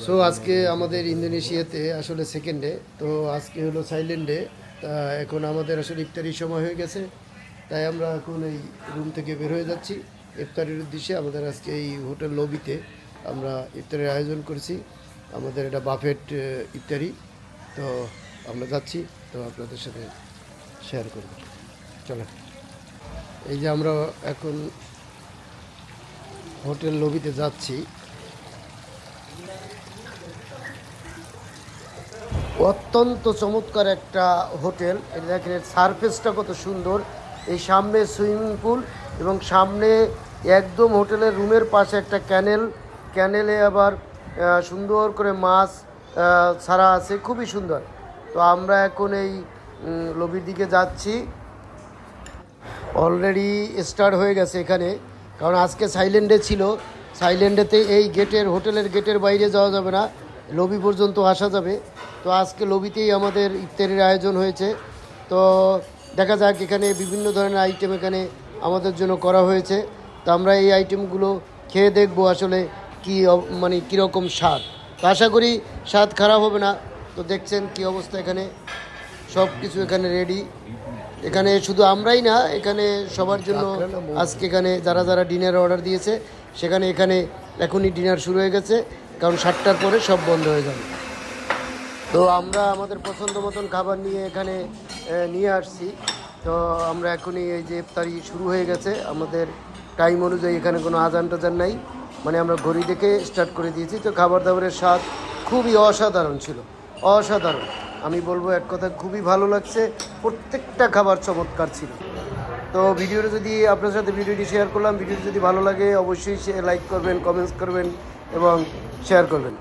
So আজকে আমাদের ইন্দোনেশিয়াতে আসলে সেকেন্ড ডে। তো আজকে হলো সাইলেন্ট ডে। তা এখন আমাদের আসলে ইফতারির সময় হয়ে গেছে, তাই আমরা এখন এই রুম থেকে বের হয়ে যাচ্ছি ইফতারির উদ্দেশ্যে। আমাদের আজকে এই হোটেল লবিতে আমরা ইফতারের আয়োজন করেছি। আমাদের এটা বাফেট ইফতারি। তো আমরা যাচ্ছি, তো আপনাদের সাথে শেয়ার করব। চলেন, এই যে আমরা এখন হোটেল লবিতে যাচ্ছি। অত্যন্ত চমৎকার একটা হোটেল। এটা দেখেন, সারফেসটা কত সুন্দর। এই সামনে সুইমিং পুল এবং সামনে একদম হোটেলের রুমের পাশে একটা ক্যানেলে আবার সুন্দর করে মাছ ছাড়া আছে, খুবই সুন্দর। তো আমরা এখন এই লবির দিকে যাচ্ছি। অলরেডি স্টার্ট হয়ে গেছে এখানে, কারণ আজকে সাইলেন্ট ডে ছিল। সাইলেন্ট ডেতে এই হোটেলের গেটের বাইরে যাওয়া যাবে না, লবি পর্যন্ত আসা যাবে। তো আজকে লবিতেই আমাদের ইফতারির আয়োজন হয়েছে। তো দেখা যাক, এখানে বিভিন্ন ধরনের আইটেম এখানে আমাদের জন্য করা হয়েছে। তো আমরা এই আইটেমগুলো খেয়ে দেখবো আসলে কী মানে কীরকম স্বাদ। তো আশা করি স্বাদ খারাপ হবে না। তো দেখছেন কি অবস্থা, এখানে সব কিছু এখানে রেডি। এখানে শুধু আমরাই না, এখানে সবার জন্য আজকে এখানে যারা যারা ডিনার অর্ডার দিয়েছে সেখানে এখানে এখনই ডিনার শুরু হয়ে গেছে, কারণ 7টার পরে সব বন্ধ হয়ে যাবে। তো আমরা আমাদের পছন্দ মতন খাবার নিয়ে এখানে নিয়ে আসছি। তো আমরা এখনই এই যে ইফতারি শুরু হয়ে গেছে আমাদের টাইম অনুযায়ী। এখানে কোনো আজান টাজান নাই, মানে আমরা ঘড়ি দেখে স্টার্ট করে দিয়েছি। তো খাবার দাবারের স্বাদ খুবই অসাধারণ ছিল, অসাধারণ। আমি বলবো এক কথা, খুবই ভালো লাগছে। প্রত্যেকটা খাবার চমৎকার ছিল। তো ভিডিওটা যদি আপনার সাথে ভিডিওটি শেয়ার করলাম, ভিডিওটি যদি ভালো লাগে অবশ্যই লাইক করবেন, কমেন্টস করবেন এবং শেয়ার করবেন।